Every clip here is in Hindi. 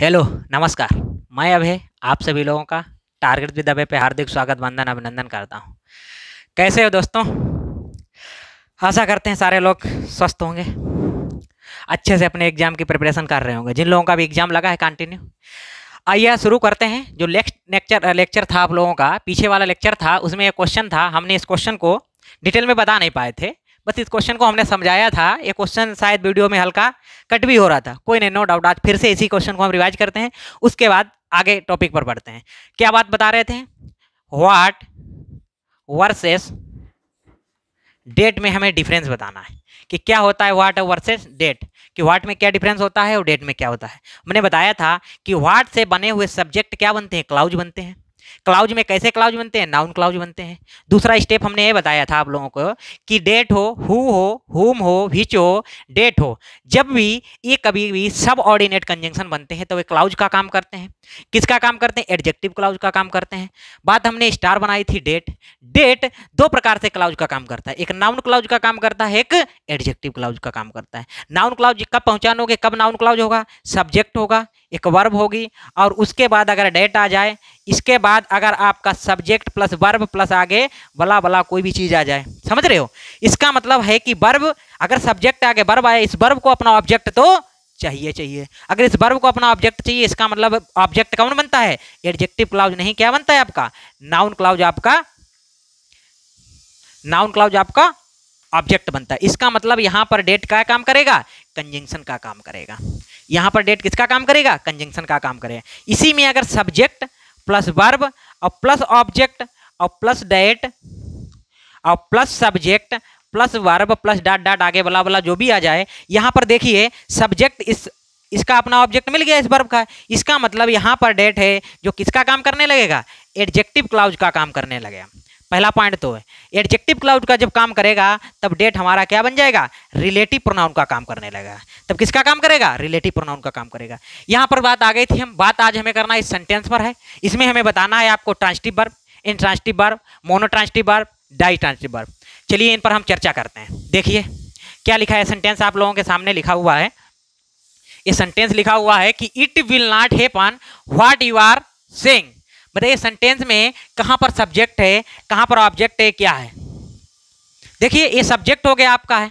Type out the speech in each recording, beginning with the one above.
हेलो, नमस्कार। मैं अभय आप सभी लोगों का टारगेट विद अभय पे हार्दिक स्वागत, वंदन, अभिनंदन करता हूँ। कैसे हो दोस्तों? आशा करते हैं सारे लोग स्वस्थ होंगे, अच्छे से अपने एग्जाम की प्रिपरेशन कर रहे होंगे। जिन लोगों का भी एग्जाम लगा है कंटिन्यू। आइए शुरू करते हैं। जो लेक्चर था आप लोगों का, पीछे वाला लेक्चर था, उसमें एक क्वेश्चन था। हमने इस क्वेश्चन को डिटेल में बता नहीं पाए थे, बस इस क्वेश्चन को हमने समझाया था। ये क्वेश्चन शायद वीडियो में हल्का कट भी हो रहा था, कोई नहीं, नो डाउट। आज फिर से इसी क्वेश्चन को हम रिवाइज करते हैं, उसके बाद आगे टॉपिक पर बढ़ते हैं। क्या बात बता रहे थे? व्हाट वर्सेस डेट में हमें डिफरेंस बताना है कि क्या होता है व्हाट वर्सेस डेट, कि व्हाट में क्या डिफरेंस होता है और डेट में क्या होता है। मैंने बताया था कि व्हाट से बने हुए सब्जेक्ट क्या बनते हैं? क्लाउज बनते हैं। क्लाउज में कैसे क्लाउज बनते हैं? नाउन क्लाउज बनते हैं। दूसरा स्टेप हमने ये बताया था आप लोगों को कि डेट हो, हु हो, हुम हो, विच हो, डेट हो, जब भी ये कभी भी सब ऑर्डिनेट कंजंक्शन बनते हैं तो वे क्लाउज का काम करते हैं। किसका काम करते हैं? एडजेक्टिव क्लाउज का काम करते हैं। बात हमने स्टार बनाई थी डेट। डेट दो प्रकार से क्लाउज का काम करता है, एक नाउन क्लाउज का काम करता है, एक एडजेक्टिव क्लाउज का काम करता है। नाउन क्लाउज कब पहुंचानोगे? कब नाउन क्लाउज होगा? सब्जेक्ट होगा, एक वर्ब होगी, और उसके बाद अगर डेट आ जाए, इसके बाद अगर आपका सब्जेक्ट प्लस वर्ब प्लस आगे बला बला कोई भी चीज आ जाए, समझ रहे हो? इसका मतलब है कि वर्ब, अगर सब्जेक्ट आगे वर्ब आए, इस वर्ब को अपना ऑब्जेक्ट तो चाहिए। अगर इस वर्ब को अपना ऑब्जेक्ट चाहिए, इसका मतलब ऑब्जेक्ट कौन बनता है? एडजेक्टिव क्लाउज नहीं, क्या बनता है आपका? Noun clause. आपका नाउन क्लाउज आपका ऑब्जेक्ट बनता है। इसका मतलब यहां पर डेट का काम करेगा? कंजंक्शन का काम करेगा। यहां पर डेट किसका काम करेगा? कंजंक्शन का काम करेगा। इसी में अगर सब्जेक्ट प्लस वर्ब और प्लस ऑब्जेक्ट और प्लस डेट और plus subject plus verb plus dot dot आगे बला बला जो भी आ जाए, यहां पर देखिए सब्जेक्ट इसका अपना ऑब्जेक्ट मिल गया इस वर्ब का। इसका मतलब यहां पर डेट है जो किसका काम करने लगेगा? एडजेक्टिव क्लाउज का काम करने लगेगा। पहला पॉइंट तो है, एडजेक्टिव क्लाउज का जब काम करेगा तब डेट हमारा क्या बन जाएगा? रिलेटिव प्रोनाउन का काम करने लगेगा। तब किसका काम करेगा? रिलेटिव प्रोनाउन का काम करेगा। यहां पर बात आ गई थी, हम बात आज हमें करना इस सेंटेंस पर है। इसमें हमें बताना है आपको transitive verb, intransitive verb, monotransitive verb, ditransitive verb. चलिए इन पर हम चर्चा करते हैं। देखिए क्या लिखा है सेंटेंस आप लोगों के सामने लिखा हुआ है। ये सेंटेंस लिखा हुआ है कि it will not happen what you are saying. बताइए सेंटेंस में कहां पर सब्जेक्ट है, कहां पर ऑब्जेक्ट है, क्या है? देखिए ये सब्जेक्ट हो गया आपका है,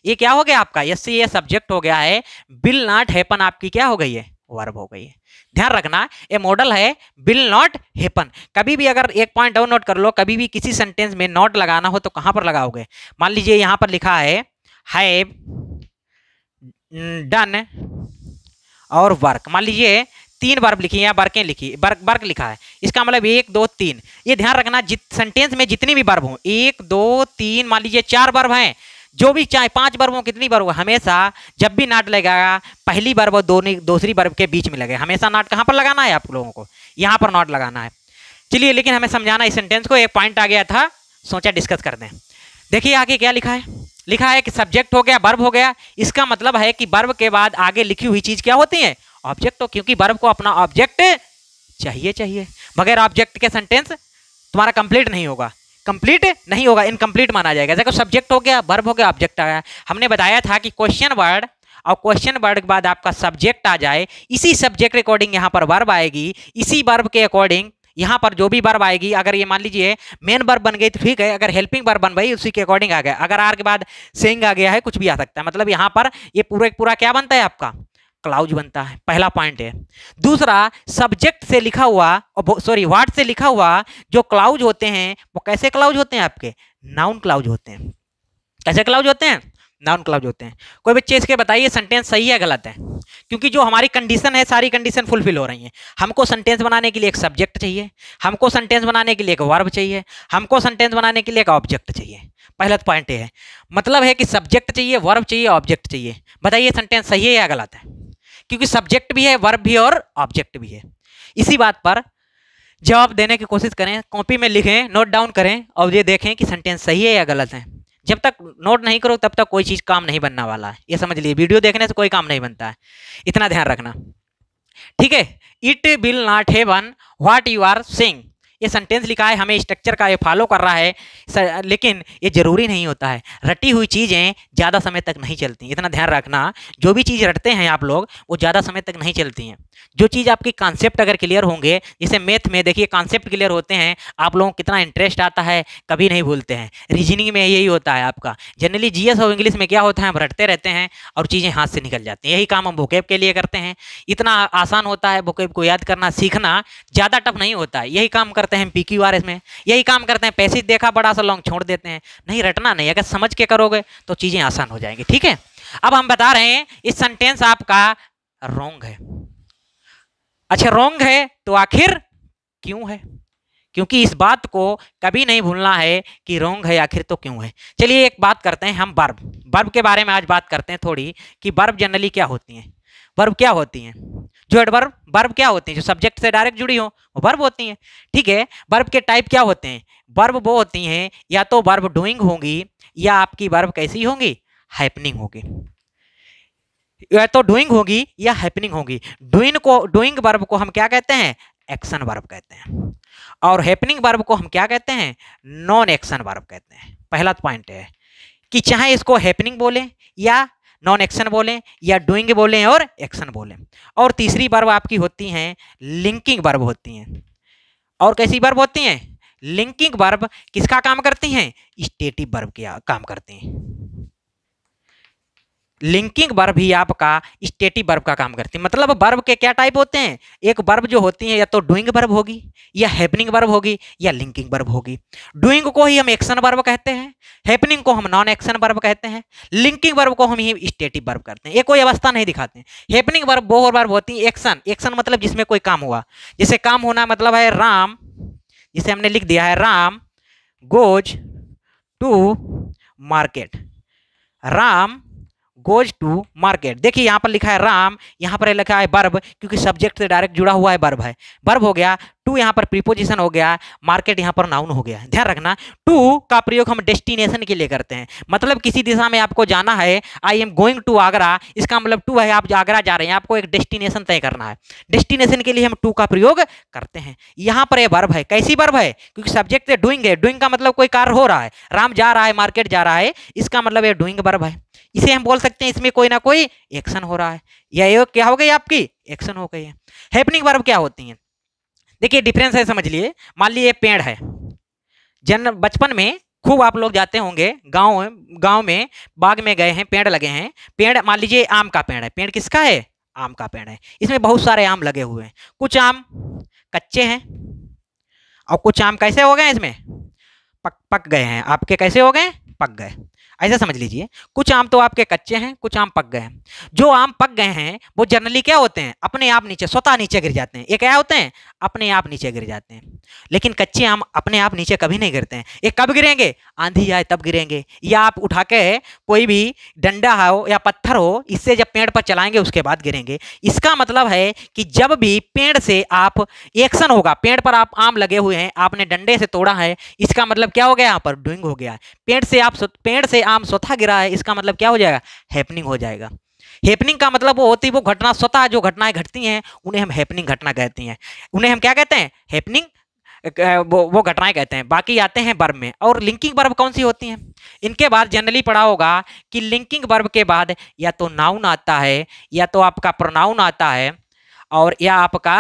ये क्या हो गया आपका? यस, ये सब्जेक्ट हो गया है। विल नॉट हैपन आपकी क्या हो गई है? वर्ब हो गई है। ध्यान रखना ये मॉडल है विल नॉट हैपन। कभी भी अगर एक पॉइंट डाउन नोट कर लो, कभी भी किसी सेंटेंस में नॉट लगाना हो तो कहां पर लगाओगे? मान लीजिए यहां पर लिखा है हैव डन और वर्क। मान लीजिए तीन वर्ब लिखी है या वर्कें लिखी, वर्क लिखा है, इसका मतलब 1 2 3। ये ध्यान रखना सेंटेंस में जितनी भी वर्ब हो, 1 2 3, मान लीजिए 4 वर्ब हैं, जो भी चाहे 5 वर्ब हो, कितनी वर्ब हो, हमेशा जब भी नाट लगेगा पहली वर्ब और दूसरी वर्ब के बीच में लगे। हमेशा नाट कहाँ पर लगाना है आप लोगों को? यहाँ पर नॉट लगाना है। चलिए लेकिन हमें समझाना इस सेंटेंस को, एक पॉइंट आ गया था, सोचा डिस्कस कर दें। देखिए आगे क्या लिखा है। लिखा है कि सब्जेक्ट हो गया, वर्ब हो गया। इसका मतलब है कि वर्ब के बाद आगे लिखी हुई चीज क्या होती है? ऑब्जेक्ट हो, क्योंकि वर्ब को अपना ऑब्जेक्ट चाहिए। बगैर ऑब्जेक्ट के सेंटेंस तुम्हारा कंप्लीट नहीं होगा, इनकम्प्लीट माना जाएगा। देखो सब्जेक्ट हो गया, वर्ब हो गया, ऑब्जेक्ट आ गया। हमने बताया था कि क्वेश्चन वर्ड और क्वेश्चन वर्ड के बाद आपका सब्जेक्ट आ जाए, इसी सब्जेक्ट के अकॉर्डिंग यहाँ पर वर्ब आएगी, इसी वर्ब के अकॉर्डिंग यहाँ पर जो भी वर्ब आएगी, अगर ये मान लीजिए मेन वर्ब बन गई तो ठीक है, अगर हेल्पिंग वर्ब बन गई उसी के अकॉर्डिंग आ गया। अगर आर के बाद सेइंग आ गया है, कुछ भी आ सकता है। मतलब यहाँ पर ये पूरा क्या बनता है आपका? क्लाउज बनता है। पहला पॉइंट है। दूसरा, सब्जेक्ट से लिखा हुआ, सॉरी व्हाट से लिखा हुआ जो क्लाउज होते हैं वो कैसे क्लाउज होते हैं आपके? नाउन क्लाउज होते हैं। कैसे क्लाउज होते हैं? नाउन क्लाउज होते हैं। कोई बच्चे इसके बताइए सेंटेंस सही है गलत है? क्योंकि जो हमारी कंडीशन है सारी कंडीशन फुलफिल हो रही है। हमको सेंटेंस बनाने के लिए एक सब्जेक्ट चाहिए, हमको सेंटेंस बनाने के लिए एक वर्ब चाहिए, हमको सेंटेंस बनाने के लिए एक ऑब्जेक्ट चाहिए। पहला पॉइंट है, मतलब है कि सब्जेक्ट चाहिए, वर्ब चाहिए, ऑब्जेक्ट चाहिए। बताइए सेंटेंस सही है या गलत है? क्योंकि सब्जेक्ट भी है, वर्ब भी और ऑब्जेक्ट भी है। इसी बात पर जवाब देने की कोशिश करें, कॉपी में लिखें, नोट डाउन करें और ये देखें कि सेंटेंस सही है या गलत है। जब तक नोट नहीं करो तब तक कोई चीज़ काम नहीं बनने वाला है, ये समझ लिए। वीडियो देखने से कोई काम नहीं बनता है, इतना ध्यान रखना, ठीक है? It will not happen what you are saying. ये सेंटेंस लिखा है, हमें स्ट्रक्चर का ये फॉलो कर रहा है, लेकिन ये जरूरी नहीं होता है। रटी हुई चीज़ें ज़्यादा समय तक नहीं चलती, इतना ध्यान रखना। जो भी चीज़ रटते हैं आप लोग वो ज़्यादा समय तक नहीं चलती हैं। जो चीज़ आपकी कॉन्सेप्ट अगर क्लियर होंगे, जैसे मैथ में देखिए कॉन्सेप्ट क्लियर होते हैं, आप लोगों को कितना इंटरेस्ट आता है, कभी नहीं भूलते हैं। रीजनिंग में यही होता है आपका। जनरली जीएस और इंग्लिश में क्या होता है, हम रटते रहते हैं और चीज़ें हाथ से निकल जाती हैं। यही काम हम वोकैब के लिए करते हैं। इतना आसान होता है वोकैब को याद करना, सीखना ज़्यादा टफ नहीं होता है। यही काम करते हैं PQRS में, यही काम करते हैं। पैसेज देखा बड़ा सा लॉन्ग छोड़ देते हैं, नहीं रटना नहीं। अगर समझ के करोगे तो चीज़ें आसान हो जाएंगी। ठीक है, अब हम बता रहे हैं इस सेंटेंस आपका रॉन्ग है। अच्छा रॉन्ग है तो आखिर क्यों है, क्योंकि इस बात को कभी नहीं भूलना है कि रॉन्ग है आखिर तो क्यों है। चलिए एक बात करते हैं हम वर्ब के बारे में आज बात करते हैं थोड़ी, कि वर्ब जनरली क्या होती हैं। वर्ब क्या होती हैं, जो एडवर्ब वर्ब क्या होती हैं, जो सब्जेक्ट से डायरेक्ट जुड़ी हो वो वर्ब होती हैं। ठीक है, वर्ब के टाइप क्या होते हैं, वर्ब वो होती हैं या तो वर्ब डूइंग होंगी या आपकी वर्ब कैसी होंगी, हैपनिंग होगी। या तो डूइंग होगी या हैपनिंग होगी। डूइंग वर्ब को हम क्या कहते हैं, एक्शन वर्ब कहते हैं, और हैपनिंग वर्ब को हम क्या कहते हैं, नॉन एक्शन वर्ब कहते हैं। पहला पॉइंट है कि चाहे इसको हैपनिंग बोलें या नॉन एक्शन बोलें या डूइंग बोलें और एक्शन बोलें। और तीसरी वर्ब आपकी होती हैं लिंकिंग वर्ब होती हैं। और कैसी वर्ब होती हैं, लिंकिंग वर्ब किसका काम करती हैं, स्टेटिव वर्ब का काम करती हैं। लिंकिंग वर्ब ही आपका स्टेटिव वर्ब का काम करती है। मतलब वर्ब के क्या टाइप होते हैं, एक वर्ब जो होती है या तो डूइंग वर्ब होगी या हैपनिंग वर्ब होगी या लिंकिंग वर्ब होगी। डूइंग को ही हम एक्शन वर्ब कहते हैं, हैपनिंग को हम नॉन एक्शन वर्ब कहते हैं, लिंकिंग वर्ब को हम ही स्टेटिव वर्ब करते हैं। ये कोई अवस्था नहीं दिखाते हैं। हैपनिंग वर्ब वो वर्ब होती है एक्शन। एक्शन मतलब जिसमें कोई काम हुआ, जैसे काम होना मतलब है राम, जिसे हमने लिख दिया है Ram goes to market. Ram goes to market. देखिए यहाँ पर लिखा है राम, यहाँ पर लिखा है वर्ब, क्योंकि सब्जेक्ट से डायरेक्ट जुड़ा हुआ है वर्ब है। वर्ब हो गया, टू यहाँ पर प्रीपोजिशन हो गया, मार्केट यहाँ पर नाउन हो गया। ध्यान रखना टू का प्रयोग हम डेस्टिनेशन के लिए करते हैं। मतलब किसी दिशा में आपको जाना है, I am going to Agra, इसका मतलब टू है, आप आगरा जा रहे हैं, आपको एक डेस्टिनेशन तय करना है। डेस्टिनेशन के लिए हम टू का प्रयोग करते हैं। यहाँ पर यह वर्ब है, कैसी वर्ब है, क्योंकि सब्जेक्ट से डूइंग है। डूइंग का मतलब कोई कार्य हो रहा है, राम जा रहा है, मार्केट जा रहा है, इसका मतलब ये डूइंग वर्ब है। इसे हम बोल सकते हैं इसमें कोई ना कोई एक्शन हो रहा है, या ये क्या हो गई आपकी एक्शन हो गई है। हैपनिंग वर्ब क्या होती हैं, देखिए डिफरेंस है, समझ लिए। मान लीजिए पेड़ है, बचपन में खूब आप लोग जाते होंगे गांव में, बाग में गए हैं, पेड़ लगे हैं। पेड़ मान लीजिए आम का पेड़ है। पेड़ किसका है, आम का पेड़ है। इसमें बहुत सारे आम लगे हुए हैं। कुछ आम कच्चे हैं और कुछ आम कैसे हो गए, इसमें पक गए हैं। आपके कैसे हो गए, पक गए। ऐसा समझ लीजिए, कुछ आम तो आपके कच्चे हैं, कुछ आम पक गए हैं। जो आम पक गए हैं वो जनरली क्या होते हैं, अपने आप नीचे स्वतः नीचे गिर जाते हैं। ये क्या होते हैं, अपने आप नीचे गिर जाते हैं। लेकिन कच्चे आम अपने आप नीचे कभी नहीं गिरते हैं। ये कब गिरेंगे, आंधी आए तब गिरेंगे, या आप उठा के कोई भी डंडा हो या पत्थर हो, इससे जब पेड़ पर चलाएंगे उसके बाद गिरेंगे। इसका मतलब है कि जब भी पेड़ से आप एक्शन होगा, पेड़ पर आप आम लगे हुए हैं, आपने डंडे से तोड़ा है, इसका मतलब क्या हो गया, यहाँ पर डूइंग हो गया। पेड़ से आम स्वतः गिरा है, इसका मतलब क्या हो जाएगा, हैपनिंग हो जाएगा। हैपनिंग का मतलब वो होती है वो घटना, स्वतः जो घटनाएं घटती हैं उन्हें हम हैपनिंग घटना कहते हैं। उन्हें हम क्या कहते हैं, हैपनिंग वो घटनाएं कहते हैं। बाकी आते हैं वर्ब में। और लिंकिंग वर्ब कौन सी होती हैं, इनके बाद जनरली पढ़ा होगा कि लिंकिंग वर्ब के बाद या तो नाउन आता है, या तो आपका प्रोनाउन आता है, और या आपका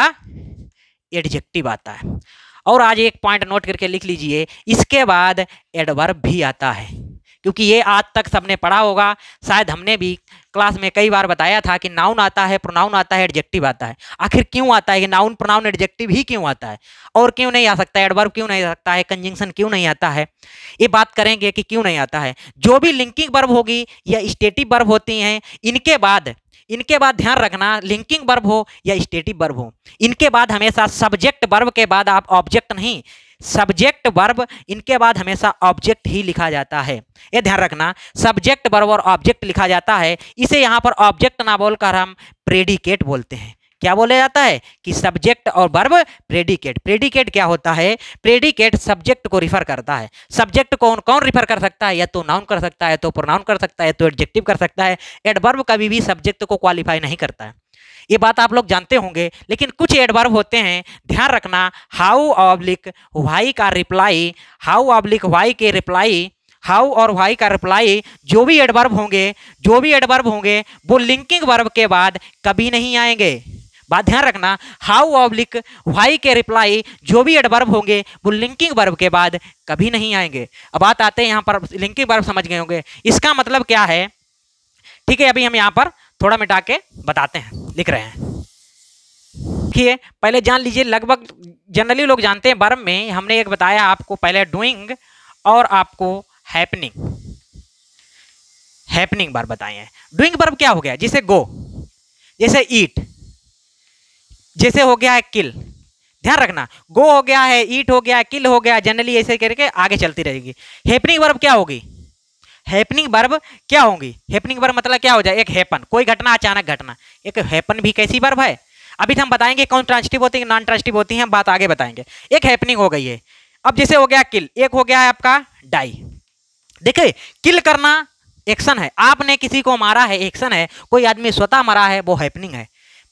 एडजेक्टिव आता है। और आज एक पॉइंट नोट करके लिख लीजिए, इसके बाद एडवर्ब भी आता है, क्योंकि ये आज तक सबने पढ़ा होगा। शायद हमने भी क्लास में कई बार बताया था कि नाउन आता है, प्रोनाउन आता है, एडजेक्टिव आता है। आखिर क्यों आता है कि नाउन प्रोनाउन एडजेक्टिव ही क्यों आता है, और क्यों नहीं आ सकता है, एडवर्ब क्यों नहीं आ सकता है, कंजंक्शन क्यों नहीं आता है, ये बात करेंगे कि क्यों नहीं आता है। जो भी लिंकिंग वर्ब होगी या स्टेटिव वर्ब होती हैं, इनके बाद ध्यान रखना, लिंकिंग वर्ब हो या स्टेटिव वर्ब हो, इनके बाद हमेशा सब्जेक्ट वर्ब के बाद आप ऑब्जेक्ट नहीं, सब्जेक्ट वर्ब, इनके बाद हमेशा ऑब्जेक्ट ही लिखा जाता है। ये ध्यान रखना, सब्जेक्ट वर्ब और ऑब्जेक्ट लिखा जाता है। इसे यहाँ पर ऑब्जेक्ट ना बोलकर हम प्रेडिकेट बोलते हैं। क्या बोला जाता है कि सब्जेक्ट और वर्ब प्रेडिकेट। प्रेडिकेट क्या होता है, प्रेडिकेट सब्जेक्ट को रिफर करता है। सब्जेक्ट कौन कौन रिफर कर सकता है, या तो नाउन कर सकता है, तो प्रोनाउन कर सकता है, तो एडजेक्टिव कर सकता है। एडवर्ब कभी भी सब्जेक्ट को क्वालिफाई नहीं करता है। ये बात आप लोग जानते होंगे, लेकिन कुछ एडवर्ब होते हैं, ध्यान रखना, हाउ ऑब्लिक व्हाई का रिप्लाई, हाउ ऑब्लिक व्हाई के रिप्लाई, हाउ और व्हाई का रिप्लाई जो भी एडवर्ब होंगे वो लिंकिंग वर्ब के बाद कभी नहीं आएंगे। बात ध्यान रखना, हाउ ऑब्लिक व्हाई के रिप्लाई जो भी एडवर्ब होंगे वो लिंकिंग वर्ब के बाद कभी नहीं आएंगे। अब बात आते हैं यहाँ पर, लिंकिंग वर्ब समझ गए होंगे, इसका मतलब क्या है, ठीक है। अभी हम यहाँ पर थोड़ा मिटा के बताते हैं, लिख रहे हैं। देखिए पहले जान लीजिए, लगभग जनरली लोग जानते हैं वर्ब में, हमने एक बताया आपको पहले डूइंग और आपको हैपनिंग वर्ब बताए हैं। डूइंग वर्ब क्या हो गया, जैसे गो, जैसे ईट, जैसे हो गया है किल। ध्यान रखना, गो हो गया है, ईट हो गया है, किल हो गया, जनरली ऐसे करके आगे चलती रहेगी। हैपनिंग वर्ब क्या होगी, हैपनिंग वर्ब क्या होगी, हैपनिंग वर्ब मतलब क्या हो जाए, एक हैपन, कोई घटना, अचानक घटना, एक हैपन भी कैसी वर्ब है। अभी हम बताएंगे कौन ट्रांजिटिव होती है, नॉन ट्रांजिटिव होती है, हम बात आगे बताएंगे। एक हैपनिंग हो गई है। अब जैसे हो गया किल, एक हो गया है आपका डाई। देखिए किल करना एक्शन है, आपने किसी को मारा है एक्शन है, कोई आदमी स्वतः मरा है वो हैपनिंग है,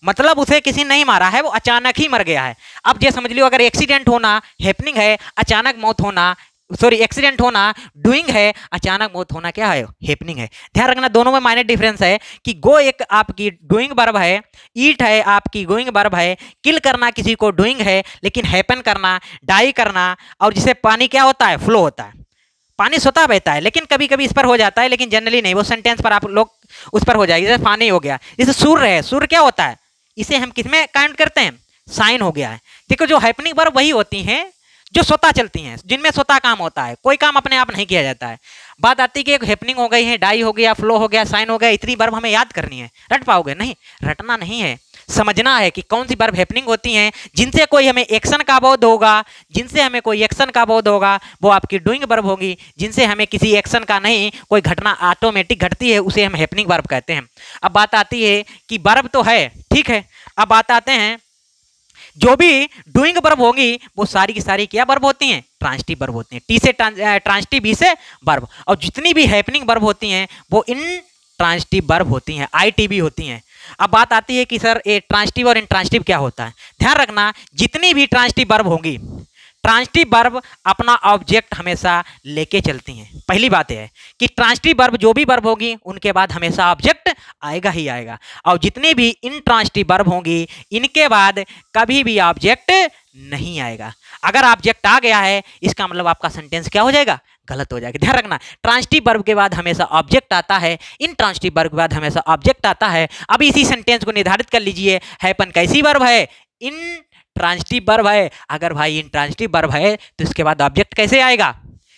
मतलब उसे किसी नहीं मारा है, वो अचानक ही मर गया है। अब ये समझ लियो, अगर एक्सीडेंट होना हैपनिंग है, अचानक मौत होना, सॉरी एक्सीडेंट होना डूइंग है, अचानक मौत होना क्या है, हैपनिंग है। ध्यान रखना दोनों में माइनर डिफरेंस है कि गो एक आपकी डूइंग वर्ब है, ईट है आपकी गोइंग वर्ब है, किल करना किसी को डूइंग है, लेकिन हैपन करना, डाई करना, और जिसे पानी क्या होता है, फ्लो होता है, पानी स्वतः बहता है, लेकिन कभी कभी इस पर हो जाता है, लेकिन जनरली नहीं, वो सेंटेंस पर आप लोग उस पर हो जाएगी। जैसे पानी हो गया, जैसे सूर्य है, सूर्य क्या होता है, इसे हम किस में काउंट करते हैं, साइन हो गया है। देखो जो हैपनिंग वर्ब वही होती हैं जो स्वतः चलती हैं, जिनमें स्वतः काम होता है, कोई काम अपने आप नहीं किया जाता है। बात आती है कि एक हैपनिंग हो गई है, डाई हो गया, फ्लो हो गया, साइन हो गया, इतनी वर्ब हमें याद करनी है, रट पाओगे नहीं, रटना नहीं है, समझना है कि कौन सी वर्ब हैपनिंग होती हैं, जिनसे कोई हमें एक्शन का बोध होगा, जिनसे हमें कोई एक्शन का बोध होगा वो आपकी डूइंग वर्ब होगी, जिनसे हमें किसी एक्शन का नहीं, कोई घटना ऑटोमेटिक घटती है उसे हम हैपनिंग वर्ब कहते हैं। अब बात आती है कि वर्ब तो है, ठीक है, अब बात आते हैं जो भी डूइंग वर्ब होंगी वो सारी की सारी क्या वर्ब होती हैं, ट्रांजिटिव वर्ब होती हैं, टी से ट्रांजिटिव, बी से वर्ब, और जितनी भी हैपनिंग वर्ब होती हैं वो इन ट्रांजिटिव वर्ब होती हैं, आईटीबी होती हैं। अब बात आती है कि सर ये ट्रांजिटिव और इंट्रांजिटिव क्या होता है। ध्यान रखना, जितनी भी ट्रांजिटिव वर्ब होंगी, ट्रांजिटिव वर्ब अपना ऑब्जेक्ट हमेशा लेके चलती हैं। पहली बात यह है कि ट्रांजिटिव वर्ब जो भी वर्ब होगी उनके बाद हमेशा ऑब्जेक्ट आएगा ही आएगा, और जितनी भी इंट्रांजिटिव वर्ब होंगी इनके बाद कभी भी ऑब्जेक्ट नहीं आएगा। अगर ऑब्जेक्ट आ गया है इसका मतलब आपका सेंटेंस क्या हो जाएगा, गलत हो जाएगा। ध्यान रखना, ट्रांजिटिव वर्ब के बाद हमेशा ऑब्जेक्ट आता है, इंट्रांजिटिव वर्ब के बाद हमेशा ऑब्जेक्ट आता है। अब इसी सेंटेंस को निर्धारित कर लीजिए, हैपन कैसी वर्ब है, इन ट्रांजिटिव वर्ब है। अगर भाई इंट्रांजिटिव वर्ब है तो इसके बाद ऑब्जेक्ट कैसे आएगा,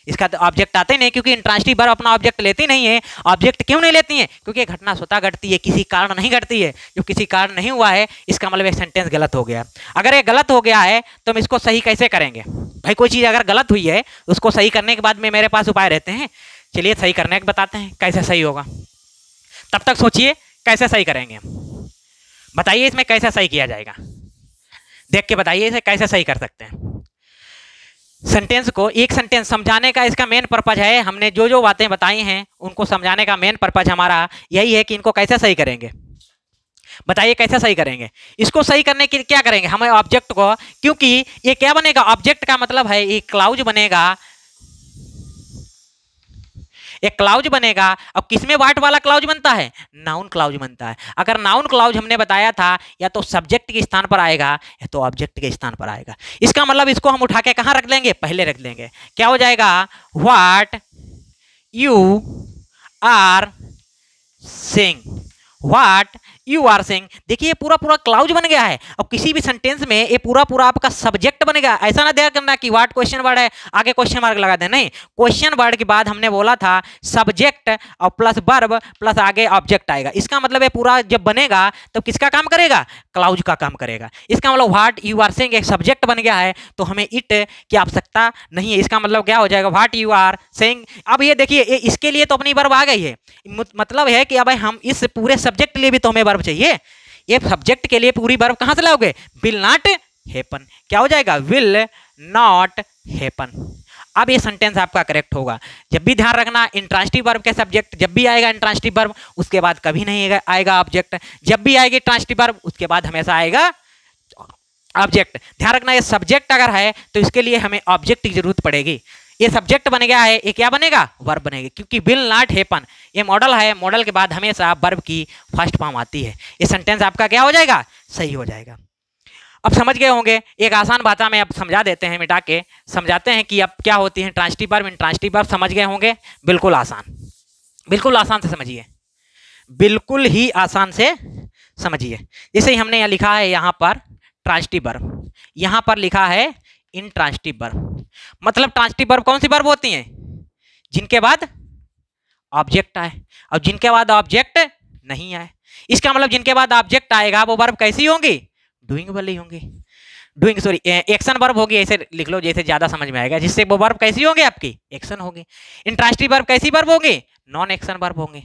इसका तो ऑब्जेक्ट आते नहीं, क्योंकि इंट्रांजिटिव वर्ब अपना ऑब्जेक्ट लेती नहीं है। ऑब्जेक्ट क्यों नहीं लेती है, क्योंकि घटना स्वतः घटती है, किसी कारण नहीं घटती है। जो किसी कारण नहीं हुआ है इसका मतलब एक सेंटेंस गलत हो गया। अगर ये गलत हो गया है तो हम इसको सही कैसे करेंगे, भाई कोई चीज़ अगर गलत हुई है उसको सही करने के बाद में मेरे पास उपाय रहते हैं, चलिए सही करने के बताते हैं कैसे सही होगा। तब तक सोचिए कैसे सही करेंगे, बताइए इसमें कैसे सही किया जाएगा, देख के बताइए इसे कैसे सही कर सकते हैं। सेंटेंस को एक सेंटेंस समझाने का इसका मेन पर्पज है, हमने जो जो बातें बताई हैं उनको समझाने का मेन पर्पज हमारा यही है कि इनको कैसे सही करेंगे। बताइए कैसे सही करेंगे। इसको सही करने के लिए क्या करेंगे, हमें ऑब्जेक्ट को, क्योंकि ये क्या बनेगा, ऑब्जेक्ट का मतलब है ये क्लाउज बनेगा, एक क्लाउज बनेगा। अब किसमें वाट वाला क्लाउज बनता है, नाउन क्लाउज बनता है। अगर नाउन क्लाउज हमने बताया था या तो सब्जेक्ट के स्थान पर आएगा या तो ऑब्जेक्ट के स्थान पर आएगा। इसका मतलब इसको हम उठा के कहाँ रख लेंगे, पहले रख लेंगे। क्या हो जाएगा, what you are saying, what you are saying. देखिए पूरा पूरा क्लाउज बन गया है। अब किसी भी सेंटेंस में ये पूरा पूरा आपका सब्जेक्ट बनेगा। ऐसा ना ध्यान करना कि व्हाट क्वेश्चन वर्ड है आगे क्वेश्चन मार्क लगा दें, नहीं, क्वेश्चन वर्ड के बाद हमने बोला था सब्जेक्ट और प्लस वर्ब प्लस आगे ऑब्जेक्ट आएगा। इसका मतलब ये पूरा जब बनेगा तो किसका काम करेगा, क्लाउज का काम करेगा। इसका मतलब व्हाट यू आर सेइंग एक सब्जेक्ट बन गया है तो हमें इट की आवश्यकता नहीं है। इसका मतलब क्या हो जाएगा, व्हाट यू आर सेइंग। अब ये देखिए इसके लिए तो अपनी वर्ब आ गई है, मतलब है कि अब हम इस पूरे सब्जेक्ट के लिए भी तो हमें वर्ब चाहिए। ये सब्जेक्ट के लिए पूरी वर्ब कहां से लाओगे, विल नॉट हैपन। क्या हो जाएगा, विल नॉट हैपन। अब ये सेंटेंस आपका करेक्ट होगा। जब भी ध्यान रखना, इंट्रांसिटिव वर्ब के सब्जेक्ट जब भी आएगा इंट्रांसिटिव वर्ब, उसके बाद कभी नहीं आएगा ऑब्जेक्ट। जब भी आएगी ट्रांसिटिव वर्ब, उसके बाद हमेशा आएगा ऑब्जेक्ट। ध्यान रखना, ये सब्जेक्ट अगर है तो इसके लिए हमें ऑब्जेक्ट की जरूरत पड़ेगी। ये सब्जेक्ट बन गया है, ये क्या बनेगा? वर्ब बनेगा, क्योंकि विल नॉट हैपन ये मॉडल है। मॉडल के बाद हमेशा वर्ब की फर्स्ट फॉर्म आती है। ये सेंटेंस आपका क्या हो जाएगा? सही हो जाएगा। अब समझ गए होंगे। एक आसान भाषा में अब समझा देते हैं, मिटा के समझाते हैं कि अब क्या होती है ट्रांसिटिव वर्ब, इंट्रांसिटिव वर्ब। समझ गए होंगे। बिल्कुल आसान, बिल्कुल आसान से समझिए, बिल्कुल ही आसान से समझिए। जैसे ही हमने यहाँ लिखा है, यहाँ पर ट्रांसिटिव वर्ब, यहाँ पर लिखा है इंट्रांसिटिव वर्ब। मतलब ट्रांसिटिव वर्ब कौन सी वर्ब होती हैं? जिनके बाद ऑब्जेक्ट आए, और जिनके बाद ऑब्जेक्ट नहीं आए। इसका मतलब जिनके बाद ऑब्जेक्ट आएगा वो वर्ब कैसी होंगी? डूइंग वाली होंगी। डूइंग सॉरी एक्शन वर्ब होगी, ऐसे लिख लो जैसे ज्यादा समझ में आएगा, जिससे वो वर्ब कैसी होंगी? आपकी एक्शन होगी। इंट्रांसिटिव वर्ब कैसी वर्ब होगी? नॉन एक्शन वर्ब होंगी।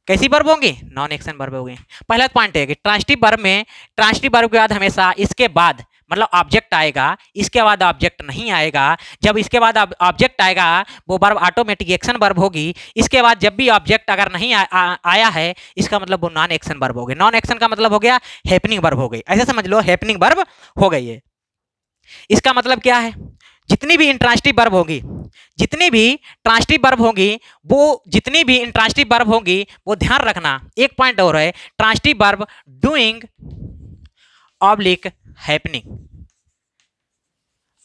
कैसी वर्ब होंगी? नॉन एक्शन वर्ब होंगी। पहला पॉइंट है कि ट्रांसिटिव वर्ब में, ट्रांसिटिव वर्ब के बाद हमेशा इसके बाद मतलब ऑब्जेक्ट आएगा, इसके बाद ऑब्जेक्ट नहीं आएगा। जब इसके बाद ऑब्जेक्ट आएगा वो वर्ब ऑटोमेटिक एक्शन वर्ब होगी। इसके बाद जब भी ऑब्जेक्ट अगर नहीं आया है, इसका मतलब वो नॉन एक्शन वर्ब हो गई। नॉन एक्शन का मतलब हो गया हैपनिंग वर्ब हो गई। ऐसे समझ लो, हैपनिंग वर्ब हो गई है। इसका मतलब क्या है? जितनी भी इंट्रांसिटिव वर्ब होगी, जितनी भी ट्रांसिटिव वर्ब होगी, वो जितनी भी इंट्रांसिटिव वर्ब होगी, वो ध्यान रखना। एक पॉइंट और है, transitive verb doing oblique happening,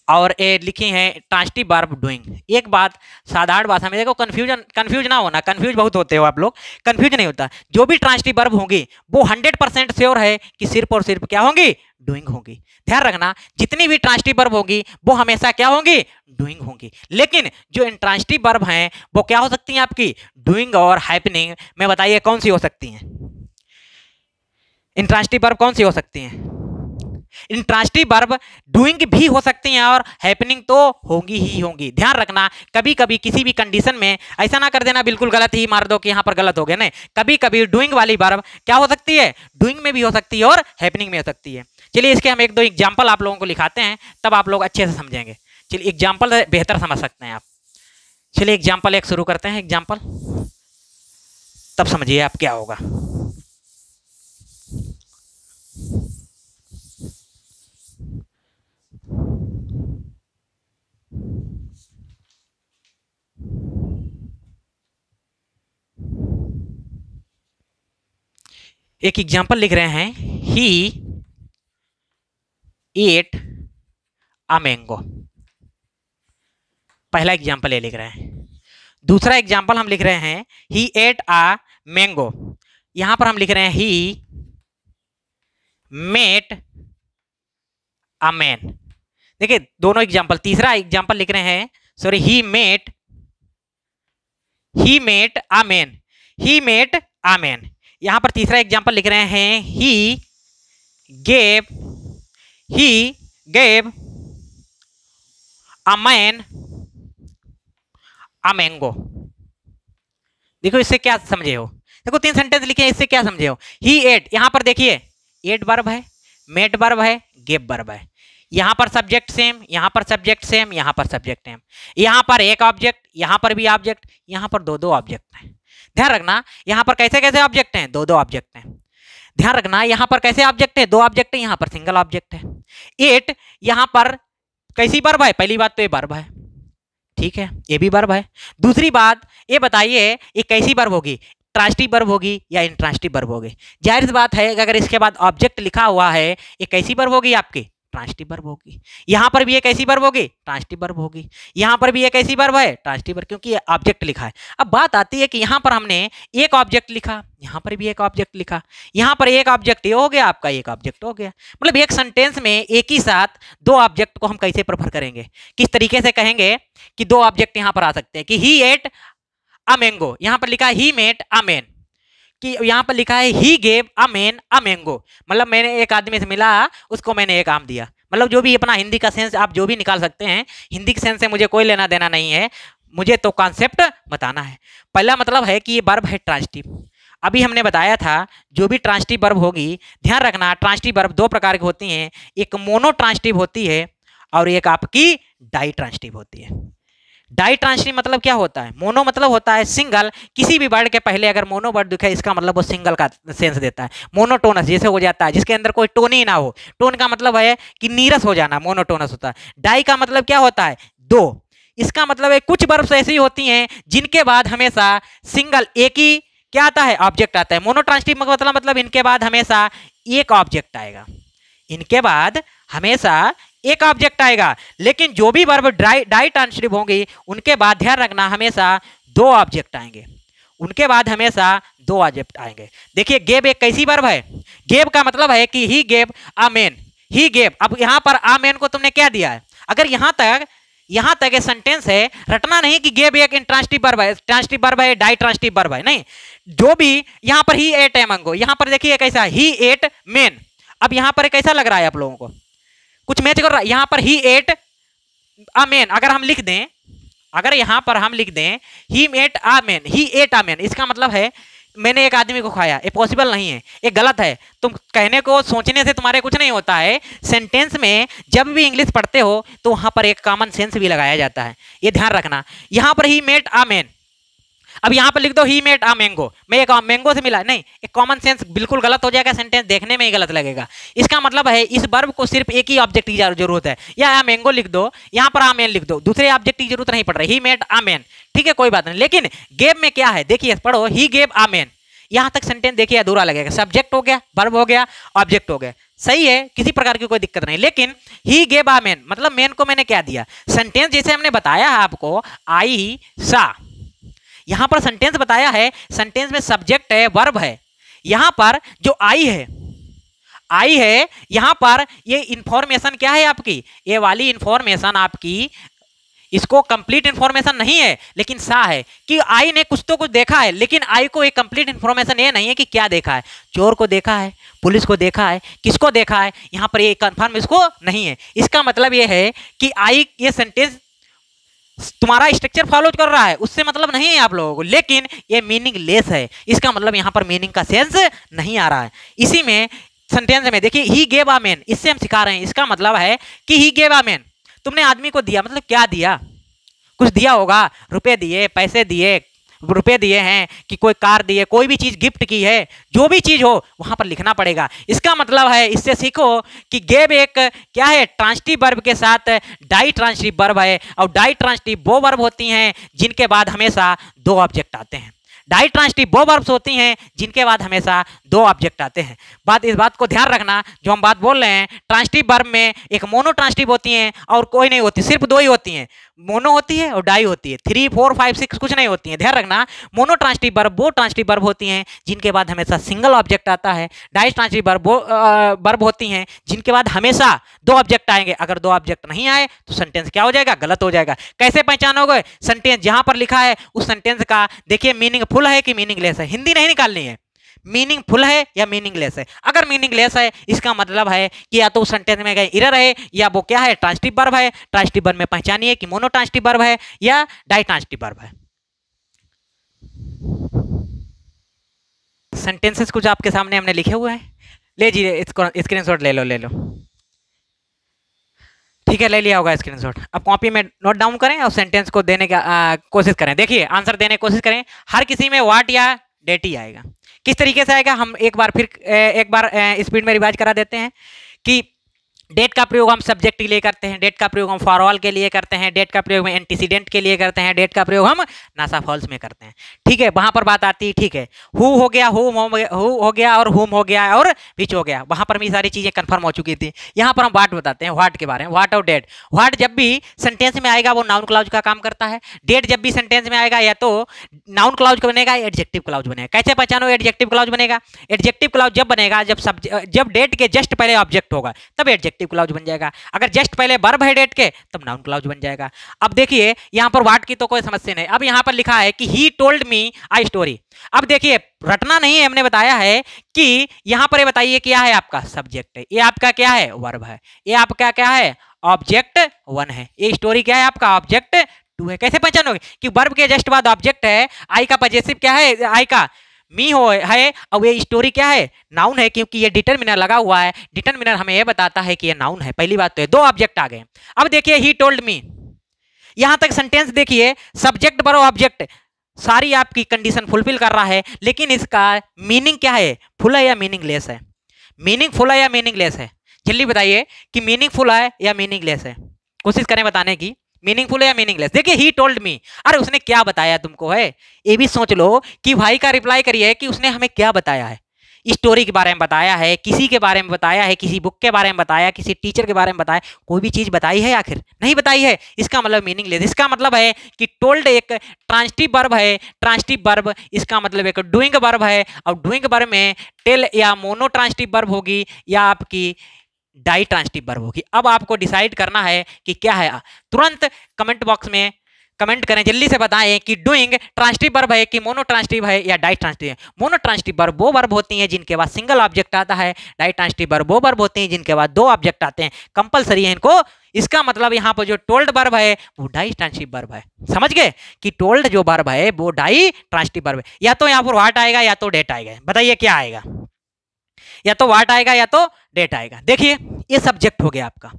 और ये लिखी है ट्रांसिटिव वर्ब डूइंग। एक बात साधारण भाषा में देखो, कंफ्यूज ना होना, कंफ्यूज बहुत होते हो आप लोग, कंफ्यूज नहीं होता। जो भी ट्रांसिटिव वर्ब होंगी वो 100% श्योर है कि सिर्फ और सिर्फ क्या होंगी? डूइंग होंगी। ध्यान रखना, जितनी भी ट्रांसिटिव वर्ब होगी वो हमेशा क्या होंगी? डूइंग होंगी। लेकिन जो इंट्रांसिटिव वर्ब हैं वो क्या हो सकती हैं आपकी? डूइंग और हैपनिंग में बताइए कौन सी हो सकती हैं? इंट्रांसिटिव वर्ब कौन सी हो सकती हैं? इंट्रांसिटिव वर्ब डूइंग भी हो सकती हैं और हैपनिंग तो होंगी ही होंगी। ध्यान रखना, कभी कभी किसी भी कंडीशन में ऐसा ना कर देना बिल्कुल गलत ही मार दो कि यहाँ पर गलत हो गया। नहीं, कभी कभी डूइंग वाली वर्ब क्या हो सकती है? डूइंग में भी हो सकती है और हैपनिंग में हो सकती है। चलिए इसके हम एक दो एग्जाम्पल आप लोगों को लिखाते हैं, तब आप लोग अच्छे से समझेंगे। चलिए एग्जाम्पल बेहतर समझ सकते हैं आप। चलिए एग्जाम्पल एक शुरू करते हैं, एग्जाम्पल, तब समझिए आप क्या होगा। एक एग्जाम्पल लिख रहे हैं, ही एट अ मैंगो। पहला एग्जाम्पल ये लिख रहे हैं। दूसरा एग्जाम्पल हम लिख रहे हैं, ही एट अ मैंगो। यहां पर हम लिख रहे हैं, ही मेट अ मैन। देखिए दोनों एग्जाम्पल। तीसरा एग्जाम्पल लिख रहे हैं, sorry, he met a man. He met a man. यहां पर तीसरा एग्जाम्पल लिख रहे हैं, he gave a man a mango. देखो इससे क्या समझे हो? देखो तीन सेंटेंस लिखे हैं, इससे क्या समझे हो? ही एट, यहां पर देखिए एट वर्ब है, मेट वर्ब है, गेव वर्ब है। यहां पर सब्जेक्ट सेम, यहां पर सब्जेक्ट सेम, यहां पर सब्जेक्ट सेम। यहां पर एक ऑब्जेक्ट, यहां पर भी ऑब्जेक्ट, यहां पर दो दो ऑब्जेक्ट हैं। ध्यान रखना, यहां पर कैसे कैसे ऑब्जेक्ट हैं? दो दो ऑब्जेक्ट हैं। ध्यान रखना, यहां पर कैसे ऑब्जेक्ट है? दो ऑब्जेक्ट है, यहां पर सिंगल ऑब्जेक्ट है। एट यहां पर कैसी वर्ब है? पहली बात तो ये वर्ब है, ठीक है, ये भी वर्ब है। दूसरी बात ये बताइए, ये कैसी वर्ब होगी? ट्रांसिटिव वर्ब होगी या इंट्रांसिटिव वर्ब होगी? जाहिर सी बात है अगर इसके बाद ऑब्जेक्ट लिखा हुआ है, ये कैसी वर्ब होगी? आपकी ट्रांसिटिव वर्ब होगी। यहां पर भी एक ऐसी वर्ब होगी, ट्रांसिटिव वर्ब होगी। यहां पर भी एक ऐसी वर्ब है, ट्रांसिटिव वर्ब, क्योंकि ऑब्जेक्ट लिखा है। अब बात आती है कि यहां पर हमने एक ऑब्जेक्ट लिखा, यहां पर भी एक ऑब्जेक्ट लिखा, यहां पर एक ऑब्जेक्ट ये हो गया, आपका एक ऑब्जेक्ट हो गया। मतलब एक सेंटेंस में एक ही साथ दो ऑब्जेक्ट को हम कैसे प्रेफर करेंगे? किस तरीके से कहेंगे कि दो ऑब्जेक्ट यहां पर आ सकते हैं? कि ही एट अ मैंगो, यहां पर लिखा है ही मेट अ मैन, कि यहाँ पर लिखा है ही gave a man a mango. मतलब मैंने एक आदमी से मिला, उसको मैंने एक आम दिया। मतलब जो भी अपना हिंदी का सेंस आप जो भी निकाल सकते हैं, हिंदी के सेंस से मुझे कोई लेना देना नहीं है, मुझे तो कॉन्सेप्ट बताना है। पहला मतलब है कि ये वर्ब है ट्रांसिटिव। अभी हमने बताया था जो भी ट्रांसिटिव वर्ब होगी, ध्यान रखना ट्रांसिटिव वर्ब दो प्रकार की होती हैं, एक मोनो ट्रांसिटिव होती है और एक आपकी डाई ट्रांसिटिव होती है। डाई ट्रांसिटिव मतलब क्या होता है? मोनो मतलब होता है सिंगल, किसी भी वर्ड के पहले अगर मोनो वर्ड दिखे इसका मतलब वो सिंगल का सेंस देता है। मोनोटोनस जैसे हो जाता है जिसके अंदर कोई टोन ही ना हो, टोन का मतलब है कि नीरस हो जाना, मोनोटोनस होता है। डाई का मतलब क्या होता है? दो। इसका मतलब है कुछ वर्ब्स ऐसी होती हैं जिनके बाद हमेशा सिंगल एक ही क्या आता है? ऑब्जेक्ट आता है। मोनो ट्रांसिटिव का मतलब इनके बाद हमेशा एक ऑब्जेक्ट आएगा, इनके बाद हमेशा एक ऑब्जेक्ट आएगा। लेकिन जो भी वर्ब डाई ट्रांसिटिव होंगी उनके बाद ध्यान रखना हमेशा दो ऑब्जेक्ट आएंगे, उनके बाद हमेशा दो ऑब्जेक्ट आएंगे। देखिए गेव एक कैसी वर्ब है? गेव का मतलब है कि ही gave a man, he gave. अब यहां पर अ मैन को तुमने क्या दिया है? अगर यहां तक ये सेंटेंस है, रटना नहीं कि गेव एक इंट्रांसिटिव वर्ब है, ट्रांसिटिव वर्ब है, डाई ट्रांसिटिव वर्ब है, नहीं। जो भी यहां पर ही एट है मंगो, यहां पर देखिए कैसा ही एट मैन। अब यहां पर कैसा लग रहा है आप लोगों को? कुछ मैच कर रहा है? यहां पर ही एट अ मैन अगर हम लिख दें, अगर यहां पर हम लिख दें he ate a man, he ate a man, इसका मतलब है मैंने एक आदमी को खाया। ये पॉसिबल नहीं है, ये गलत है। तुम कहने को सोचने से तुम्हारे कुछ नहीं होता है। सेंटेंस में जब भी इंग्लिश पढ़ते हो तो वहां पर एक कॉमन सेंस भी लगाया जाता है, ये ध्यान रखना। यहां पर ही मेट अ मैन, अब यहां पर लिख दो ही मेट अ मैंगो, मैं एक मैंगो से मिला, नहीं, एक कॉमन सेंस बिल्कुल गलत हो जाएगा, सेंटेंस देखने में ही गलत लगेगा। इसका मतलब है इस वर्ब को सिर्फ एक ही ऑब्जेक्ट की जरूरत है, या मैंगो लिख दो, यहां पर आ मैन लिख दो, दूसरे ऑब्जेक्ट की जरूरत नहीं पड़ रही। ही मेट अ मैन, ठीक है, कोई बात नहीं। लेकिन गेव में क्या है? देखिए पढ़ो, ही गेव अ मैन, यहां तक सेंटेंस देखिए अधूरा लगेगा। सब्जेक्ट हो गया, वर्ब हो गया, ऑब्जेक्ट हो गया, सही है, किसी प्रकार की कोई दिक्कत नहीं। लेकिन ही गेव अ मैन मतलब मैन को मैंने क्या दिया? सेंटेंस जैसे हमने बताया है आपको, आई सा, यहां पर सेंटेंस बताया है, सेंटेंस में सब्जेक्ट है, वर्ब है। यहां पर जो आई है यहां पर ये इंफॉर्मेशन क्या है आपकी? ये वाली इंफॉर्मेशन आपकी, इसको कंप्लीट इंफॉर्मेशन नहीं है, लेकिन सा है कि आई ने कुछ तो कुछ देखा है, लेकिन आई को एक कंप्लीट इंफॉर्मेशन ये नहीं है कि क्या देखा है। चोर को देखा है, पुलिस को देखा है, किसको देखा है, यहां पर ये कंफर्म इसको नहीं है। इसका मतलब ये है कि आई, ये सेंटेंस तुम्हारा स्ट्रक्चर फॉलो कर रहा है, उससे मतलब नहीं है आप लोगों को, लेकिन ये मीनिंग लेस है। इसका मतलब यहां पर मीनिंग का सेंस नहीं आ रहा है। इसी में सेंटेंस में देखिए ही गेव अ मैन, इससे हम सिखा रहे हैं, इसका मतलब है कि ही गेव अ मैन, तुमने आदमी को दिया, मतलब क्या दिया? कुछ दिया होगा, रुपए दिए, पैसे दिए, रुपए दिए हैं कि कोई कार दिए, कोई भी चीज गिफ्ट की है, जो भी चीज हो वहां पर लिखना पड़ेगा। इसका मतलब है, इससे सीखो कि गेव एक क्या है? ट्रांसिटिव वर्ब के साथ डाई ट्रांसिटिव वर्ब है, और डाई ट्रांसिटिव वो वर्ब होती हैं जिनके बाद हमेशा दो ऑब्जेक्ट आते हैं। डाई ट्रांसिटिव वो वर्ब्स होती हैं जिनके बाद हमेशा दो ऑब्जेक्ट आते हैं। इस बात को ध्यान रखना, जो हम बात बोल रहे हैं, ट्रांसिटिव वर्ब में एक मोनो ट्रांसिटिव होती हैं और कोई नहीं होती, सिर्फ दो ही होती हैं, मोनो होती है और डाई होती है। 3, 4, 5, 6 कुछ नहीं होती है, ध्यान रखना। मोनो ट्रांसिटिव वर्ब वो ट्रांसिटिव वर्ब होती हैं जिनके बाद हमेशा सिंगल ऑब्जेक्ट आता है। डाई ट्रांसिटिव वर्ब वो वर्ब होती हैं जिनके बाद हमेशा दो ऑब्जेक्ट आएंगे। अगर दो ऑब्जेक्ट नहीं आए तो सेंटेंस क्या हो जाएगा? गलत हो जाएगा। कैसे पहचानोगे? सेंटेंस जहां पर लिखा है उस सेंटेंस का देखिए मीनिंग फुल है कि मीनिंगलेस है, हिंदी नहीं निकालनी है, मीनिंग फुल है या मीनिंगलेस है। अगर मीनिंगलेस है इसका मतलब है कि या तो उस सेंटेंस में कहीं एरर है, या वो क्या है? ट्रांसिटिव वर्ब है। ट्रांसिटिव वर्ब में पहचानिए कि मोनो ट्रांसिटिव वर्ब है या डाई ट्रांसिटिव वर्ब है। सेंटेंसेस कुछ आपके सामने हमने लिखे हुए हैं, ले जी, इसको स्क्रीनशॉट ले लो। ठीक है, ले लिया होगा स्क्रीनशॉट। अब कॉपी में नोट डाउन करें और सेंटेंस को देने का कोशिश करें। देखिए आंसर देने की कोशिश करें। हर किसी में व्हाट या डेट ही आएगा। किस तरीके से आएगा हम एक बार स्पीड में रिवाइज करा देते हैं कि डेट का प्रयोग हम सब्जेक्ट के लिए करते हैं, डेट का प्रयोग हम फॉरऑल के लिए करते हैं, डेट का प्रयोग हम एंटीसीडेंट के लिए करते हैं, डेट का प्रयोग हम नासा फॉल्स में करते हैं। ठीक है, वहां पर बात आती है, ठीक है, हु हो गया, हु हो गया और हुम हो गया और विच हो गया, वहां पर भी सारी चीजें कंफर्म हो चुकी थी। यहाँ पर हम व्हाट बताते हैं, व्हाट के बारे में, व्हाट और डेट। व्हाट जब भी सेंटेंस में आएगा वो नाउन क्लाउज का काम करता है। डेट जब भी सेंटेंस में आएगा या तो नाउन क्लाउज बनेगा या एडजेक्टिव क्लाउज बनेगा। कैसे पहचानो एडजेक्टिव क्लाउज बनेगा? एडजेक्टिव क्लाउज जब बनेगा जब डेट के जस्ट पहले ऑब्जेक्ट होगा तब एडजेक्टिव क्लाउज बन जाएगा। अगर जस्ट पहले वर्ब है डेट के तब नाउन क्लाउज बन जाएगा। अब देखिए यहाँ पर व्हाट की तो कोई समस्या नहीं। अब यहाँ पर लिखा है कि he told me I story. अब देखिए रटना नहीं है, हमने बताया है कि यहाँ पर ये बताइए क्या है आपका सब्जेक्ट है, ये आपका क्या है वर्ब है, ये आपका क्या है ऑब्जेक्ट 1 है, ये स्टोरी क्या है आपका ऑब्जेक्ट 2 है। कैसे पहचानोगे कि वर्ब के जस्ट बाद ऑब्जेक्ट है, आई का पजेसिव क्या है, आई का मी हो है, और ये स्टोरी क्या है, नाउन है, क्योंकि ये डिटरमिनर लगा हुआ है। डिटरमिनर हमें ये बताता है कि ये नाउन है। पहली बात तो है, दो ऑब्जेक्ट आ गए। अब देखिए ही टोल्ड मी, यहां तक सेंटेंस देखिए, सब्जेक्ट वर्ब ऑब्जेक्ट सारी आपकी कंडीशन फुलफिल कर रहा है, लेकिन इसका मीनिंग क्या है, फुल है या मीनिंगलेस है? मीनिंगफुल है या मीनिंगलेस है? जल्दी बताइए कि मीनिंगफुल है या मीनिंगलेस है। कोशिश करें बताने की, मीनिंगफुल है या मीनिंगलेस। देखिए ही टोल्ड मी, अरे उसने क्या बताया तुमको है, ये भी सोच लो कि भाई का रिप्लाई करिए कि उसने हमें क्या बताया है। स्टोरी के बारे में बताया है, किसी के बारे में बताया है, किसी बुक के बारे में बताया, किसी टीचर के बारे में बताया, कोई भी चीज बताई है आखिर? नहीं बताई है। इसका मतलब मीनिंगलेस। इसका मतलब है कि टोल्ड एक ट्रांजिटिव वर्ब है। ट्रांजिटिव वर्ब इसका मतलब एक डूइंग वर्ब है, और डूइंग वर्ब में टेल या मोनो ट्रांजिटिव वर्ब होगी या आपकी डाई ट्रांजिटिव वर्ब होगी। अब आपको डिसाइड करना है कि क्या है। तुरंत कमेंट बॉक्स में कमेंट करें, जल्दी से बताएं कि डूइंग ट्रांजिटिव वर्ब है कि मोनो ट्रांजिटिव है या डाई ट्रांजिटिव है। मोनो ट्रांजिटिव वर्ब वो वर्ब होती हैं जिनके बाद सिंगल ऑब्जेक्ट आता है। डाई ट्रांजिटिव वर्ब वो वर्ब होते हैं जिनके बाद दो ऑब्जेक्ट आते हैं। कंपलसरी है इनको। इसका मतलब यहाँ पर जो टोल्ड वर्ब है वो डाई ट्रांजिटिव वर्ब है। समझ गए कि टोल्ड जो वर्ब है वो डाई ट्रांजिटिव वर्ब है। या तो यहाँ पर व्हाट आएगा या तो डेट आएगा। बताइए क्या आएगा, या तो व्हाट आएगा या तो डेट आएगा। देखिए ये सब्जेक्ट हो गया आपका,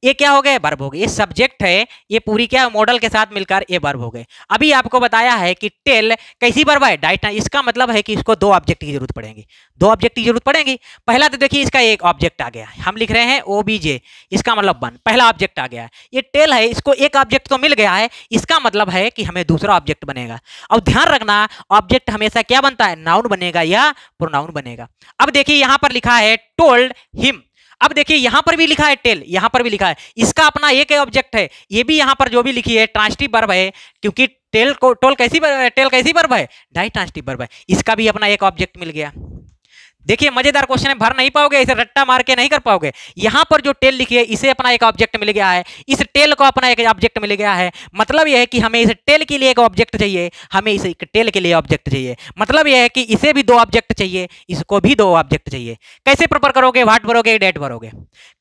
ये क्या हो गए, वर्ब हो गए। ये सब्जेक्ट है, ये पूरी क्या मॉडल के साथ मिलकर ये वर्ब हो गए। अभी आपको बताया है कि टेल कैसी वर्ब है, डाई। इसका मतलब है कि इसको दो ऑब्जेक्ट की जरूरत पड़ेगी। दो ऑब्जेक्ट की जरूरत पड़ेगी। पहला तो देखिए इसका एक ऑब्जेक्ट आ गया है, हम लिख रहे हैं ओबीजे, इसका मतलब वन, पहला ऑब्जेक्ट आ गया है। ये टेल है, इसको एक ऑब्जेक्ट तो मिल गया है, इसका मतलब है कि हमें दूसरा ऑब्जेक्ट बनेगा। और ध्यान रखना ऑब्जेक्ट हमेशा क्या बनता है, नाउन बनेगा या प्रोनाउन बनेगा। अब देखिए यहां पर लिखा है टोल्ड हिम। अब देखिए यहां पर भी लिखा है टेल, यहां पर भी लिखा है, इसका अपना एक ऑब्जेक्ट है। ये भी यहां पर जो भी लिखी है ट्रांजिटिव वर्ब है, क्योंकि टेल कैसी वर्ब है, डाई ट्रांजिटिव वर्ब है। इसका भी अपना एक ऑब्जेक्ट मिल गया। देखिए मजेदार क्वेश्चन है, भर नहीं पाओगे, इसे रट्टा मार के नहीं कर पाओगे। यहां पर जो टेल लिखी है इसे अपना एक ऑब्जेक्ट मिल गया है, इस टेल को अपना एक ऑब्जेक्ट मिल गया है। मतलब यह है कि हमें इस टेल के लिए एक ऑब्जेक्ट चाहिए, हमें इस टेल के लिए ऑब्जेक्ट चाहिए। मतलब यह है कि इसे भी दो ऑब्जेक्ट चाहिए, इसको भी दो ऑब्जेक्ट चाहिए। कैसे प्रेफर करोगे, व्हाट भरोगे डेट भरोगे?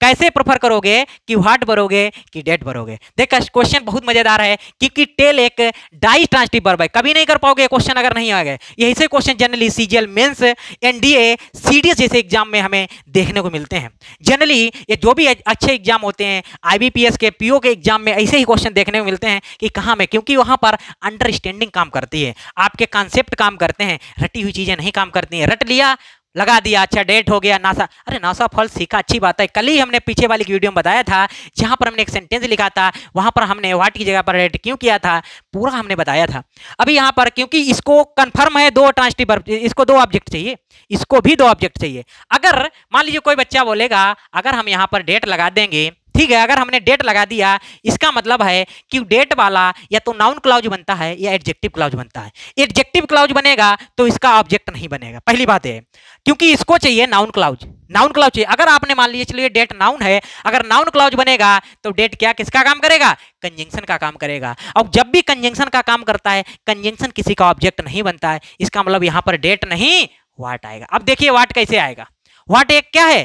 कैसे प्रेफर करोगे कि व्हाट भरोगे कि डेट भरोगे? देख क्वेश्चन बहुत मजेदार है, क्योंकि टेल एक डाई ट्रांजिटिव वर्ब है। कभी नहीं कर पाओगे क्वेश्चन अगर नहीं आ गए। यही से question generally CGL mains, NDA, CDS जैसे एग्जाम में हमें देखने को मिलते हैं। जनरली ये जो भी अच्छे एग्जाम होते हैं, आईबीपीएस के, पीओ के एग्जाम में ऐसे ही क्वेश्चन देखने को मिलते हैं कि कहाँ में, क्योंकि वहां पर अंडरस्टैंडिंग काम करती है, आपके कॉन्सेप्ट काम करते हैं, रटी हुई चीजें नहीं काम करती हैं। रट लिया, लगा दिया, अच्छा डेट हो गया, नासा, अरे नासा फल सीखा, अच्छी बात है। कल ही हमने पीछे वाली वीडियो में बताया था, जहां पर हमने एक सेंटेंस लिखा था, वहां पर हमने व्हाट की जगह पर डेट क्यों किया था, पूरा हमने बताया था। अभी यहां पर क्योंकि इसको कंफर्म है दो ट्रांजिटिव वर्ब, इसको दो ऑब्जेक्ट चाहिए, इसको भी दो ऑब्जेक्ट चाहिए। अगर मान लीजिए कोई बच्चा बोलेगा अगर हम यहां पर डेट लगा देंगे, ठीक है, अगर हमने डेट लगा दिया, इसका मतलब है कि डेट वाला या तो नाउन क्लॉज बनता है या एडजेक्टिव क्लॉज बनता है। एडजेक्टिव क्लॉज बनेगा तो इसका ऑब्जेक्ट नहीं बनेगा, पहली बात है, क्योंकि इसको चाहिए नाउन क्लॉज। नाउन क्लॉज चाहिए। अगर आपने मान लिया चलिए डेट नाउन है, अगर नाउन क्लॉज बनेगा तो डेट क्या किसका काम करेगा, कंजंक्शन का काम करेगा। और जब भी कंजंक्शन का काम करता है, कंजंक्शन किसी का ऑब्जेक्ट नहीं बनता है, इसका मतलब यहां पर डेट नहीं व्हाट आएगा। अब देखिए व्हाट कैसे आएगा। व्हाट एक क्या है,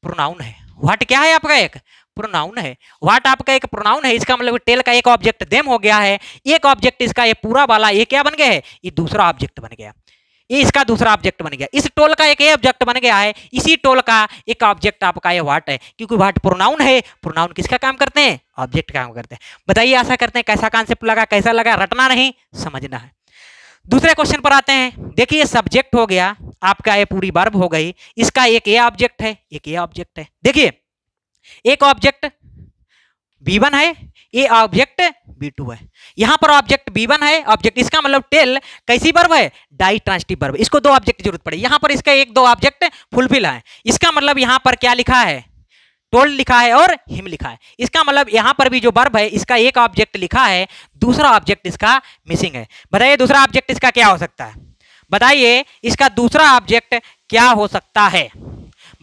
प्रोनाउन है। व्हाट क्या है आपका, एक प्रोनाउन है। व्हाट आपका एक प्रोनाउन है, इसका मतलब टेल का एक ऑब्जेक्ट देम हो गया है। एक ऑब्जेक्ट इसका ये पूरा वाला ये क्या बन गया है, ये दूसरा ऑब्जेक्ट बन गया, ये इसका दूसरा ऑब्जेक्ट बन गया। इस टोल का एक ऑब्जेक्ट बन गया है, इसी टोल का एक ऑब्जेक्ट आपका ये व्हाट है, क्योंकि व्हाट प्रोनाउन है। प्रोनाउन किसका काम करते हैं, ऑब्जेक्ट का काम करते हैं। बताइए आशा करते हैं कैसा कॉन्सेप्ट लगा, कैसा लगा, रटना नहीं समझना है। दूसरे क्वेश्चन पर आते हैं। देखिए सब्जेक्ट हो गया आपका, ये पूरी वर्ब हो गई, इसका एक ये ऑब्जेक्ट है, एक ये ऑब्जेक्ट है। देखिए एक ऑब्जेक्ट B1 है, ये ऑब्जेक्ट B2 है। यहां पर ऑब्जेक्ट B1 है, ऑब्जेक्ट, इसका मतलब टेल कैसी वर्ब है, डाई ट्रांजिटिव वर्ब। इसको दो ऑब्जेक्ट की जरूरत पड़ेगी। यहां पर इसका एक दो ऑब्जेक्ट फुलफिल है। इसका मतलब यहां पर क्या लिखा है, टोल्ड लिखा है और हिम लिखा है। इसका मतलब यहां पर भी जो वर्ब है इसका एक ऑब्जेक्ट लिखा है, दूसरा ऑब्जेक्ट इसका मिसिंग है। बताइए दूसरा ऑब्जेक्ट इसका क्या हो सकता है, बताइए इसका दूसरा ऑब्जेक्ट क्या हो सकता है,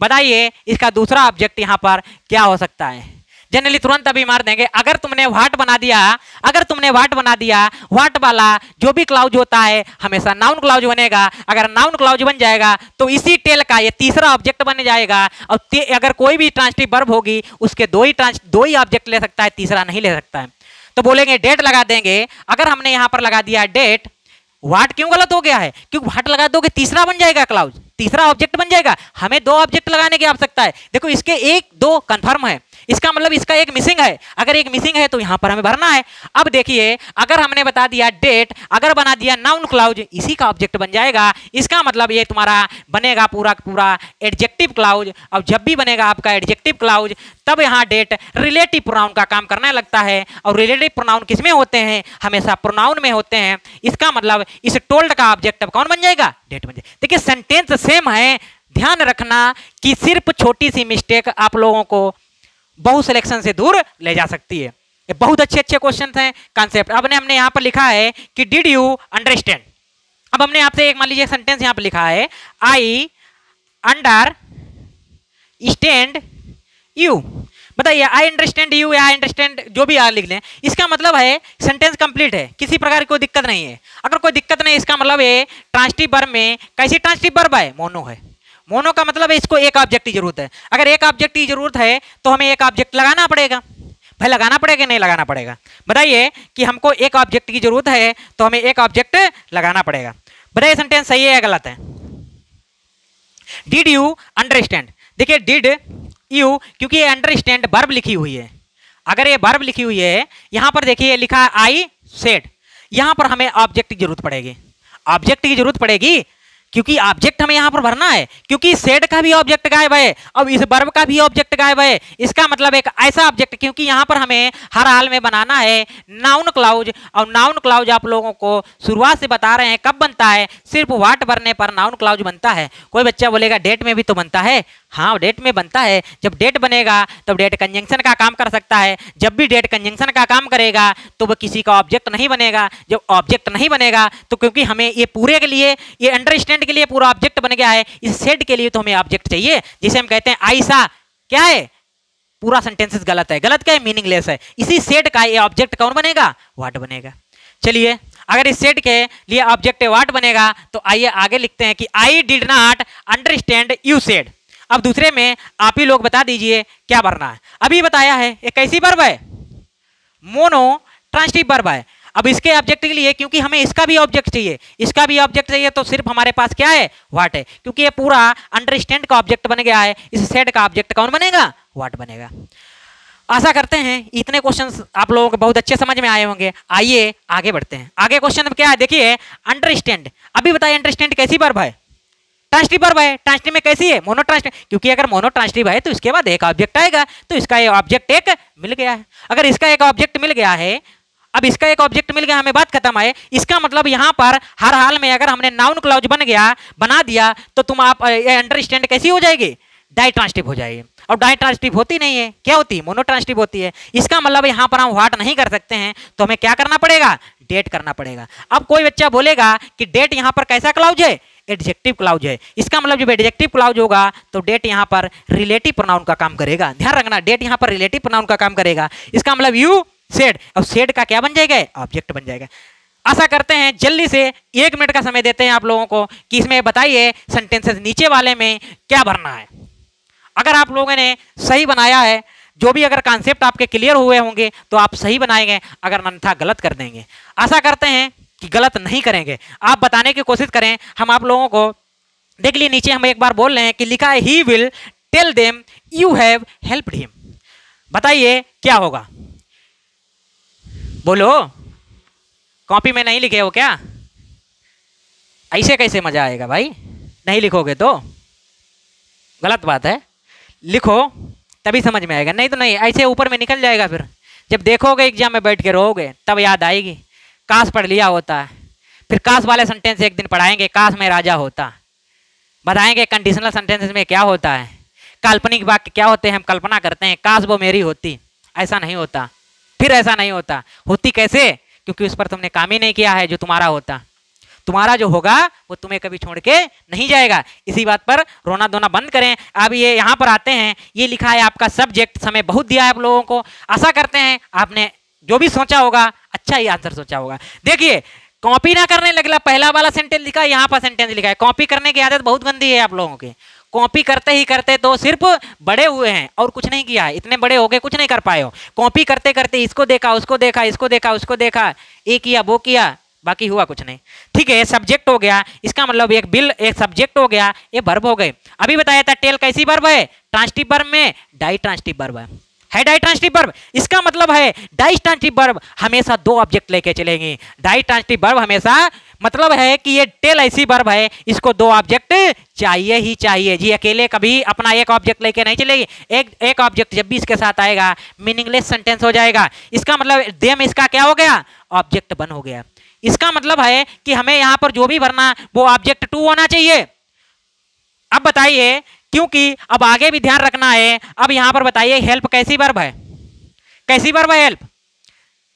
बताइए इसका दूसरा ऑब्जेक्ट यहां पर क्या हो सकता है। जनरली तुरंत अभी मार देंगे। अगर तुमने व्हाट बना दिया, अगर तुमने व्हाट बना दिया, व्हाट वाला जो भी क्लाउज होता है हमेशा नाउन क्लाउज बनेगा। अगर नाउन क्लाउज बन जाएगा तो इसी टेल का ये तीसरा ऑब्जेक्ट बन जाएगा। और अगर कोई भी ट्रांजिटिव वर्ब होगी उसके दो ही ऑब्जेक्ट ले सकता है, तीसरा नहीं ले सकता है। तो बोलेंगे डेट लगा देंगे। अगर हमने यहां पर लगा दिया डेट, व्हाट क्यों गलत हो गया है? क्योंकि व्हाट लगा दोगे तीसरा बन जाएगा क्लाउज, तीसरा ऑब्जेक्ट बन जाएगा। हमें दो ऑब्जेक्ट लगाने की आवश्यकता है। देखो इसके एक दो कंफर्म है, इसका मतलब इसका एक मिसिंग है। अगर एक मिसिंग है तो यहां पर हमें भरना है। अब देखिए अगर हमने बता दिया डेट, अगर बना दिया नाउन क्लाउज, इसी का ऑब्जेक्ट बन जाएगा। इसका मतलब ये तुम्हारा बनेगा पूरा पूरा एडजेक्टिव क्लाउज। अब जब भी बनेगा आपका एडजेक्टिव क्लाउज तब यहाँ डेट रिलेटिव प्रोनाउन का काम करने लगता है। और रिलेटिव प्रोनाउन किसमें होते हैं? हमेशा प्रोनाउन में होते हैं। इसका मतलब इस टोल्ड का ऑब्जेक्ट अब कौन बन जाएगा? डेट बन जाएगा। देखिए सेंटेंस सेम है, ध्यान रखना कि सिर्फ छोटी सी मिस्टेक आप लोगों को बहु सिलेक्शन से दूर ले जा सकती है। ये बहुत अच्छे अच्छे क्वेश्चन हैं, कॉन्सेप्ट। अब हमने यहाँ पर लिखा है कि डिड यू अंडरस्टैंड। अब हमने आपसे एक मान लीजिए सेंटेंस यहाँ पर लिखा है आई अंडरस्टैंड यू। बताइए आई अंडरस्टैंड यू या आई अंडरस्टैंड जो भी आप लिख लें, इसका मतलब है सेंटेंस कंप्लीट है, किसी प्रकार की कोई दिक्कत नहीं है। अगर कोई दिक्कत नहीं, इसका मतलब है ट्रांसिटिव वर्ब में कैसी ट्रांसिटिव वर्ब है? मोनो है। मोनो का मतलब है इसको एक ऑब्जेक्ट की जरूरत है। अगर एक ऑब्जेक्ट की जरूरत है तो हमें एक ऑब्जेक्ट लगाना पड़ेगा। भाई लगाना पड़ेगा नहीं लगाना पड़ेगा? बताइए कि हमको एक ऑब्जेक्ट की जरूरत है तो हमें एक ऑब्जेक्ट लगाना पड़ेगा। बताइए सेंटेंस सही है या गलत है? Did you understand. देखिए डिड यू, क्योंकि ये अंडरस्टैंड वर्ब लिखी हुई है। अगर ये वर्ब लिखी हुई है, यहां पर देखिए लिखा है आई सेड, यहां पर हमें ऑब्जेक्ट की जरूरत पड़ेगी। ऑब्जेक्ट की जरूरत पड़ेगी क्योंकि ऑब्जेक्ट हमें यहां पर भरना है, क्योंकि सेड का भी ऑब्जेक्ट गायब है, अब इस वर्ब का भी ऑब्जेक्ट गायब है। इसका मतलब एक ऐसा ऑब्जेक्ट, क्योंकि यहां पर हमें हर हाल में बनाना है नाउन क्लाउज। और नाउन क्लाउज आप लोगों को शुरुआत से बता रहे हैं कब बनता है, सिर्फ व्हाट भरने पर नाउन क्लाउज बनता है। कोई बच्चा बोलेगा डेट में भी तो बनता है। हाँ डेट में बनता है। जब डेट बनेगा तब डेट कंजंक्शन का काम कर सकता है। जब भी डेट कंजंक्शन का काम करेगा तो वह किसी का ऑब्जेक्ट नहीं बनेगा। जब ऑब्जेक्ट नहीं बनेगा तो क्योंकि हमें ये पूरे के लिए, ये अंडरस्टैंड के लिए पूरा ऑब्जेक्ट बन गया है, इस सेड के लिए तो हमें ऑब्जेक्ट चाहिए, जिसे हम कहते हैं आयशा। क्या है? पूरा सेंटेंसेस गलत है। गलत क्या है? मीनिंगलेस है। इसी सेड का ये ऑब्जेक्ट कौन बनेगा? व्हाट बनेगा। चलिए अगर इस सेट के लिए ऑब्जेक्ट व्हाट बनेगा तो आइए आगे लिखते हैं कि I did not understand you said. अब दूसरे में आप ही लोग बता दीजिए क्या भरना है। अभी बताया है ये कैसी वर्ब है? मोनो ट्रांसिटिव वर्ब है। अब इसके ऑब्जेक्ट के लिए, क्योंकि हमें इसका भी ऑब्जेक्ट चाहिए, इसका भी ऑब्जेक्ट चाहिए, तो सिर्फ हमारे पास क्या है? व्हाट है। क्योंकि ये पूरा अंडरस्टैंड का ऑब्जेक्ट बन गया है, इस सेट का ऑब्जेक्ट कौन बनेगा? व्हाट बनेगा। आशा करते हैं इतने क्वेश्चंस आप लोगों को बहुत अच्छे समझ में आए होंगे। आइए आगे बढ़ते हैं। आगे क्वेश्चन क्या है देखिए, अंडरस्टैंड। अभी बताइए अंडरस्टैंड कैसी वर्ब है? ट्रांसिटिव वर्ब है। ट्रांसिटिव में कैसी है? Mono transitive. क्योंकि अगर मोनो ट्रांसिटिव है तो इसके बाद एक ऑब्जेक्ट आएगा, तो इसका ये ऑब्जेक्ट एक मिल गया है। अगर इसका एक ऑब्जेक्ट मिल गया है, अब इसका एक ऑब्जेक्ट मिल गया, हमें बात खत्म है। इसका मतलब यहां पर हर हाल में अगर हमने नाउन क्लॉज बना दिया तो तुम आप अंडरस्टैंड कैसी हो जाएगी? डाई ट्रांसिटिव हो जाएगी। और डाई ट्रांसिटिव होती नहीं है, क्या होती है? मोनो ट्रांसिटिव होती है। इसका मतलब यहां पर हम व्हाट नहीं कर सकते हैं, तो हमें क्या करना पड़ेगा? डेट करना पड़ेगा। अब कोई बच्चा बोलेगा कि डेट यहां पर कैसा क्लाउज है? एडजेक्टिव क्लाउज है। इसका मतलब जब एडजेक्टिव क्लाउज होगा तो डेट यहां पर रिलेटिव प्रोनाउन का काम करेगा। ध्यान रखना, डेट यहां पर रिलेटिव प्रोनाउन का काम करेगा। इसका मतलब यू सेड, और सेड का क्या बन जाएगा? ऑब्जेक्ट बन जाएगा। आशा करते हैं जल्दी से 1 मिनट का समय देते हैं आप लोगों को कि इसमें बताइए सेंटेंसेस नीचे वाले में क्या भरना है। अगर आप लोगों ने सही बनाया है, जो भी अगर कॉन्सेप्ट आपके क्लियर हुए होंगे तो आप सही बनाएंगे, अगर अन्यथा गलत कर देंगे। आशा करते हैं कि गलत नहीं करेंगे। आप बताने की कोशिश करें, हम आप लोगों को देख लिए नीचे हम एक बार बोल रहे हैं कि लिखा है he will tell them you have helped him. बताइए क्या होगा? बोलो, कॉपी में नहीं लिखे हो क्या? ऐसे कैसे मजा आएगा भाई? नहीं लिखोगे तो गलत बात है। लिखो तभी समझ में आएगा, नहीं तो नहीं, ऐसे ऊपर में निकल जाएगा। फिर जब देखोगे एग्जाम में बैठ के रोओगे तब याद आएगी काश पढ़ लिया होता। फिर काश वाले सेंटेंस एक दिन पढ़ाएंगे, काश मैं राजा होता। बताएंगे कंडीशनल सेंटेंसेस में क्या होता है, काल्पनिक वाक्य क्या होते हैं, हम कल्पना करते हैं काश वो मेरी होती। ऐसा नहीं होता, फिर ऐसा नहीं होता। होती कैसे? क्योंकि उस पर तुमने काम ही नहीं किया है जो तुम्हारा होता। तुम्हारा जो होगा वो तुम्हें कभी छोड़ के नहीं जाएगा। इसी बात पर रोना धोना बंद करें। अब ये यहाँ पर आते हैं, ये लिखा है आपका सब्जेक्ट, समय बहुत दिया है आप लोगों को। आशा करते हैं आपने जो भी सोचा होगा अच्छा ही आंसर सोचा होगा। देखिए कॉपी ना करने लगला, पहला वाला सेंटेंस लिखा है, यहाँ पर सेंटेंस लिखा है। कॉपी करने की आदत बहुत गंदी है आप लोगों की। कॉपी करते ही करते तो सिर्फ बड़े हुए हैं और कुछ नहीं किया है। इतने बड़े हो गए कुछ नहीं कर पाए हो। कॉपी करते करते इसको देखा, उसको देखा, इसको देखा, उसको देखा, ये किया वो किया, बाकी हुआ कुछ नहीं। ठीक है, सब्जेक्ट हो गया, इसका मतलब एक बिल एक सब्जेक्ट हो गया, ये वर्ब हो गए। अभी बताया था टेल कैसी वर्ब है, ट्रांसिटिव वर्ब में डाई ट्रांसिटिव वर्ब है डाई ट्रांसिटिव वर्ब। इसका मतलब है डाई ट्रांसिटिव वर्ब हमेशा दो ऑब्जेक्ट लेके चलेंगे। डाई ट्रांसिटिव वर्ब हमेशा मतलब है कि ये टेल ऐसी वर्ब है, इसको दो ऑब्जेक्ट चाहिए ही चाहिए जी, अकेले कभी अपना एक ऑब्जेक्ट लेके नहीं चलेगी। एक ऑब्जेक्ट जब भी इसके साथ आएगा मीनिंगलेस सेंटेंस हो जाएगा। इसका मतलब दे में इसका क्या हो गया, ऑब्जेक्ट वन हो गया। इसका मतलब है कि हमें यहां पर जो भी भरना वो ऑब्जेक्ट टू होना चाहिए। अब बताइए, क्योंकि अब आगे भी ध्यान रखना है। अब यहां पर बताइए हेल्प कैसी वर्ब है, कैसी वर्ब है हेल्प।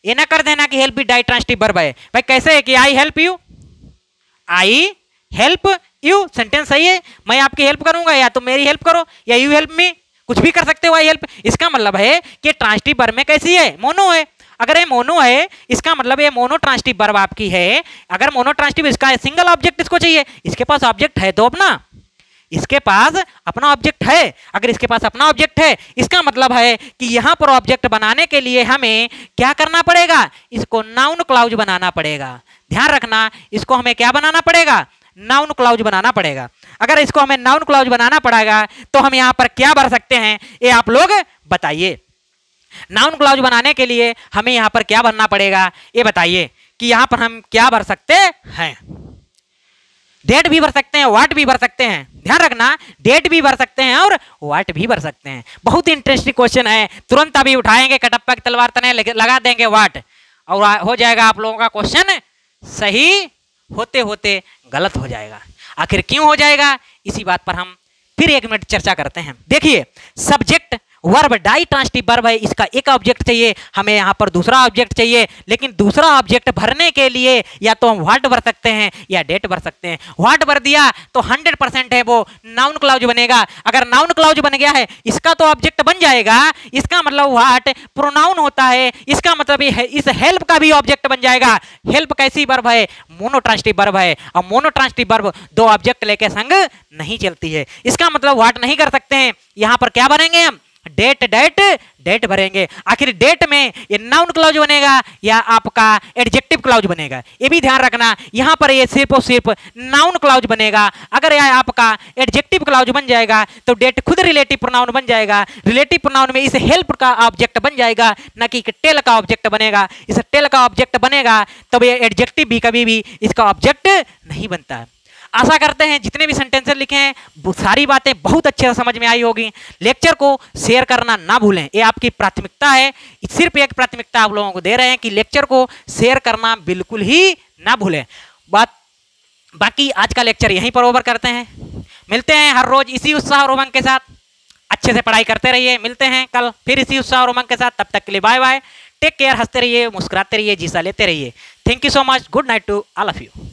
ये ना कर देना कि हेल्प भी डाई ट्रांसिटिव वर्ब है। भाई कैसे है कि I help you, I help you sentence सही है, मैं आपकी हेल्प करूंगा या तुम मेरी हेल्प करो या यू हेल्प मी, कुछ भी कर सकते हो आई हेल्प। इसका मतलब है कि ट्रांसिटिव वर्ब में कैसी है, मोनो है। अगर ये मोनो है इसका मतलब ये मोनो ट्रांसिटिव वर्ब आपकी है। अगर मोनो ट्रांसिटिव इसका सिंगल ऑब्जेक्ट इसको चाहिए, इसके पास ऑब्जेक्ट है तो अपना, इसके पास अपना ऑब्जेक्ट है। अगर इसके पास अपना ऑब्जेक्ट है इसका मतलब है कि यहां पर ऑब्जेक्ट बनाने के लिए हमें क्या करना पड़ेगा, इसको नाउन क्लाउज बनाना पड़ेगा। ध्यान रखना, इसको हमें क्या बनाना पड़ेगा, नाउन क्लाउज बनाना पड़ेगा। अगर इसको हमें नाउन क्लाउज बनाना पड़ेगा तो हम यहां पर क्या भर सकते हैं, ये आप लोग बताइए। नाउन क्लाउज बनाने के लिए हमें यहां पर क्या भरना पड़ेगा, ये बताइए कि यहां पर हम क्या भर सकते हैं। डेट भी भर सकते हैं, वाट भी भर सकते हैं। ध्यान रखना, डेट भी भर सकते हैं और वाट भी भर सकते हैं। बहुत इंटरेस्टिंग क्वेश्चन है, तुरंत अभी उठाएंगे कटप्पा की तलवार तने लगा देंगे वाट, और हो जाएगा आप लोगों का क्वेश्चन सही होते होते गलत हो जाएगा। आखिर क्यों हो जाएगा, इसी बात पर हम फिर एक मिनट चर्चा करते हैं। देखिए, subject verb ditransitive verb है, इसका एक ऑब्जेक्ट चाहिए, हमें यहाँ पर दूसरा ऑब्जेक्ट चाहिए। लेकिन दूसरा ऑब्जेक्ट भरने के लिए या तो हम व्हाट भर सकते हैं या डेट भर सकते हैं। व्हाट भर दिया तो 100% है वो नाउन क्लाउज बनेगा। अगर नाउन क्लाउज बन गया है इसका तो ऑब्जेक्ट बन जाएगा, इसका मतलब व्हाट प्रोनाउन होता है, इसका मतलब इस हेल्प का भी ऑब्जेक्ट बन जाएगा। हेल्प कैसी वर्ब है, मोनो ट्रांसिटिव वर्ब है, और मोनो ट्रांसिटिव वर्ब दो ऑब्जेक्ट लेके संग नहीं चलती है। इसका मतलब व्हाट नहीं कर सकते हैं, यहां पर क्या भरेंगे हम, डेट डेट डेट भरेंगे। आखिर डेट में ये नाउन क्लॉज बनेगा या आपका एडजेक्टिव क्लॉज बनेगा, ये भी ध्यान रखना। यहां पर ये सिर्फ और सिर्फ नाउन क्लॉज बनेगा। अगर यह आपका एडजेक्टिव क्लॉज बन जाएगा तो डेट खुद रिलेटिव प्रोनाउन बन जाएगा। रिलेटिव प्रोनाउन में इस हेल्प का ऑब्जेक्ट बन जाएगा, न कि टेल का ऑब्जेक्ट बनेगा। इस टेल का ऑब्जेक्ट बनेगा तब ये एडजेक्टिव भी कभी भी इसका ऑब्जेक्ट नहीं बनता है। आशा करते हैं जितने भी सेंटेंसेस लिखे हैं वो सारी बातें बहुत अच्छे से समझ में आई होगी। लेक्चर को शेयर करना ना भूलें, ये आपकी प्राथमिकता है। सिर्फ एक प्राथमिकता आप लोगों को दे रहे हैं कि लेक्चर को शेयर करना बिल्कुल ही ना भूलें। बाकी आज का लेक्चर यहीं पर ओवर करते हैं। मिलते हैं हर रोज इसी उत्साह और उमंग के साथ। अच्छे से पढ़ाई करते रहिए। मिलते हैं कल फिर इसी उत्साह और उमंग के साथ। तब तक के लिए बाय बाय, टेक केयर, हंसते रहिए, मुस्कुराते रहिए, जीसा लेते रहिए। Thank you so much. Good night to all of you.